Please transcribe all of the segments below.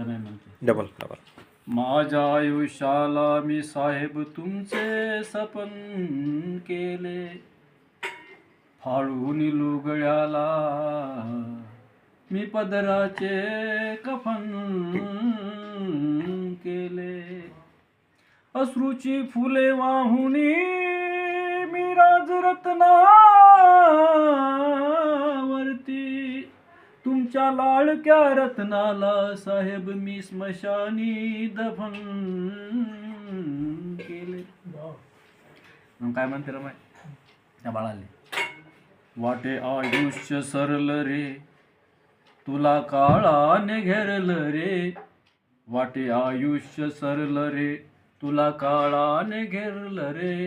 नाही म्हणते. Double double. माझ्या आयुष्याला मी साहेब तुमचे सपन केले, फाळून लुगड्याला मी पदराचे कफन केले. अश्रूची फुले वाहुनी मी राजरत्नावरती, तुमच्या लाडक्या रत्नाला साहेब मी स्मशानी दफन केले. मग काय म्हणते रमाय त्या बाळाले? वाटे आयुष्य सरल रे तुला काळाने घेरलं रे, वाटे आयुष्य सरल रे तुला काळाने घेरलं रे.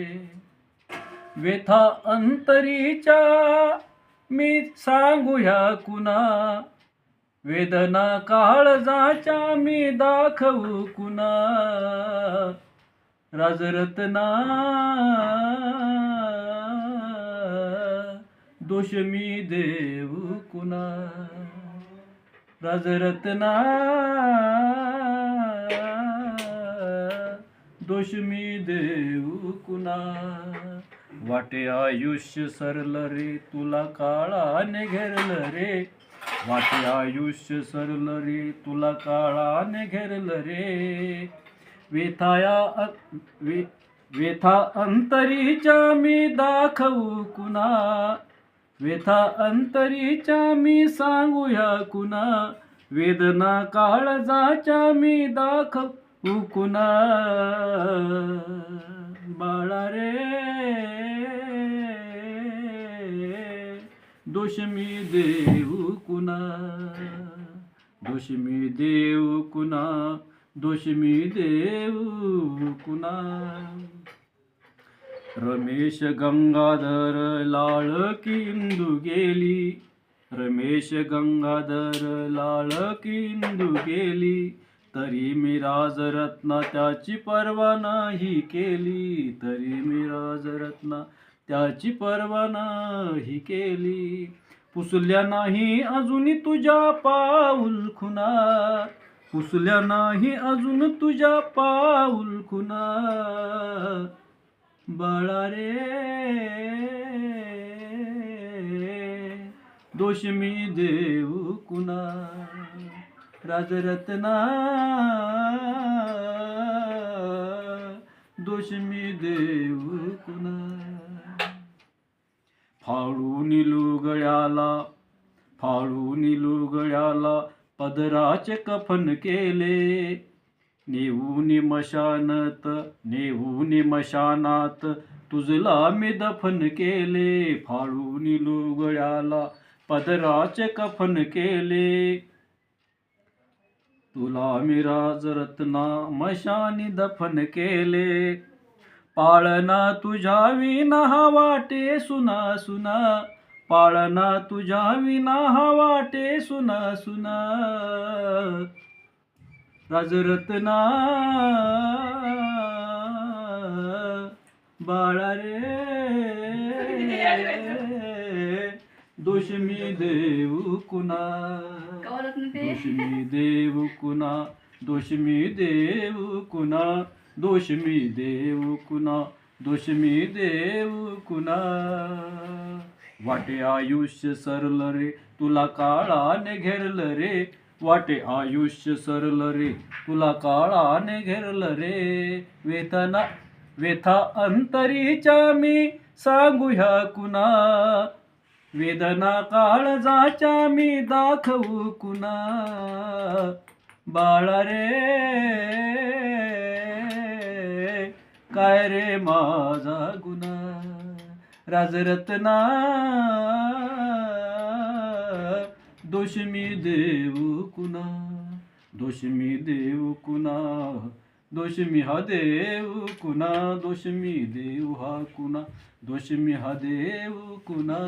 व्यथा अंतरीच्या मी सांगू ह्या कुणा, वेदना काळजाच्या मी दाखवू कुणा. राजरत्ना दोष मी देऊ कुणा, राजरत्ना दोष मी देऊ कुणा. वाटे आयुष्य सरल रे तुला काळाने घेरलं रे, वाटे आयुष्य सरल रे तुला काळाने घेरलं रे. व्यथा अंतरीच्या मी दाखवू कुणा, व्यथा अंतरीच्या मी सांगूया कुणा. वेदना काळजाच्या मी दाखवू कुणा. बाळा रे दोष मी देऊ कुणा, दोष मी देऊ कुणा, दोष मी देऊ कुणा. रमेश गंगाधर लाळकी इंदू गेली, रमेश गंगाधर लाळकी इंदू गेली, तरी मी राजरत्ना त्याची पर्वा नाही केली, तरी मी राजरत्ना त्याची पर्वा नाही केली. पुसल्या नाही अजून तुझ्या पाऊल खुना, पुसल्या नाही अजून तुझ्या पाऊल खुना. बाळा रे दोष मी देऊ कुणा, राजरत्ना दोष मी देऊ कुणा. फाळून लुगड्याला, फाळून लुगड्याला पदराचे कफन केले, नेऊन मशानत, नेऊन मशानात तुझला मी दफन केले. फाळून लुगड्याला पदराचे कफन केले, तुला मी राजरत्ना मशानी दफन केले. पाळना तुझ्या विना हा वाटे सुना सुना, पाळना तुझ्या विना हा वाटे सुना सुना. राजरत्ना बाळा रे दोष मी देऊ कुणा, दोष मी देऊ कुणा, दोष मी देऊ कुणा, दोष मी देऊ कुणा, दोष मी देऊ कुणा. वाटे आयुष्य सरल रे तुला काळाने घेरलं रे, वाटे आयुष्य सरल रे तुला काळाने घेरलं रे. व्यथा अंतरीच्या मी सांगू ह्या कुणा, वेदना काळजाच्या मी दाखवू कुणा. बाळा रे काय रे माझा गुन्हा, राजरत्ना दोष मी देऊ कुणा, दोष मी देऊ कुणा, दोष मी हा देऊ कुणा, दोष मी देऊ हा कुणा, दोष मी हा देऊ कुणा.